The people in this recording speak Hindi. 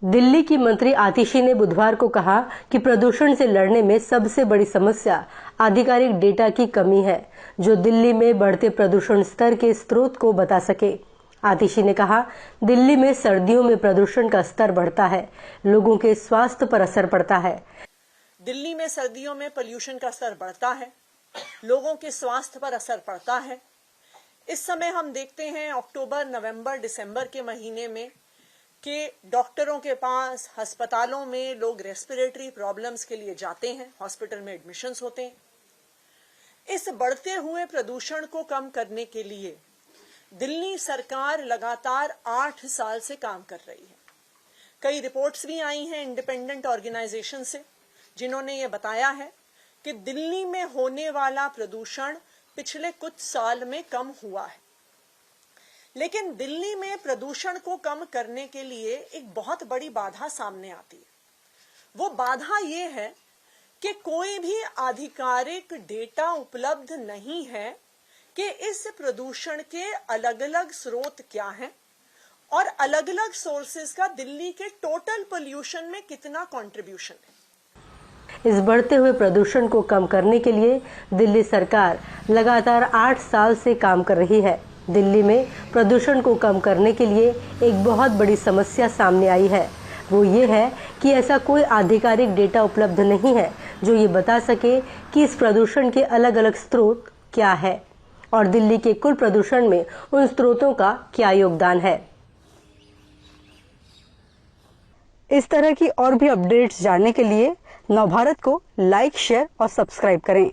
दिल्ली की मंत्री आतिशी ने बुधवार को कहा कि प्रदूषण से लड़ने में सबसे बड़ी समस्या आधिकारिक डेटा की कमी है, जो दिल्ली में बढ़ते प्रदूषण स्तर के स्रोत को बता सके। आतिशी ने कहा, दिल्ली में सर्दियों में प्रदूषण का स्तर बढ़ता है, लोगों के स्वास्थ्य पर असर पड़ता है। दिल्ली में सर्दियों में पोल्यूशन का स्तर बढ़ता है, लोगों के स्वास्थ्य पर असर पड़ता है। इस समय हम देखते हैं अक्टूबर, नवंबर, दिसंबर के महीने में कि डॉक्टरों के पास, अस्पतालों में लोग रेस्पिरेटरी प्रॉब्लम्स के लिए जाते हैं, हॉस्पिटल में एडमिशन्स होते हैं। इस बढ़ते हुए प्रदूषण को कम करने के लिए दिल्ली सरकार लगातार 8 साल से काम कर रही है। कई रिपोर्ट्स भी आई हैं इंडिपेंडेंट ऑर्गेनाइजेशन से, जिन्होंने ये बताया है कि दिल्ली में होने वाला प्रदूषण पिछले कुछ साल में कम हुआ है। लेकिन दिल्ली में प्रदूषण को कम करने के लिए एक बहुत बड़ी बाधा सामने आती है। वो बाधा ये है कि कोई भी आधिकारिक डेटा उपलब्ध नहीं है कि इस प्रदूषण के अलग अलग स्रोत क्या हैं और अलग अलग सोर्सेज का दिल्ली के टोटल पोल्यूशन में कितना कंट्रीब्यूशन है। इस बढ़ते हुए प्रदूषण को कम करने के लिए दिल्ली सरकार लगातार 8 साल से काम कर रही है। दिल्ली में प्रदूषण को कम करने के लिए एक बहुत बड़ी समस्या सामने आई है। वो ये है कि ऐसा कोई आधिकारिक डेटा उपलब्ध नहीं है जो ये बता सके कि इस प्रदूषण के अलग अलग स्रोत क्या है और दिल्ली के कुल प्रदूषण में उन स्रोतों का क्या योगदान है। इस तरह की और भी अपडेट्स जानने के लिए नवभारत को लाइक, शेयर और सब्सक्राइब करें।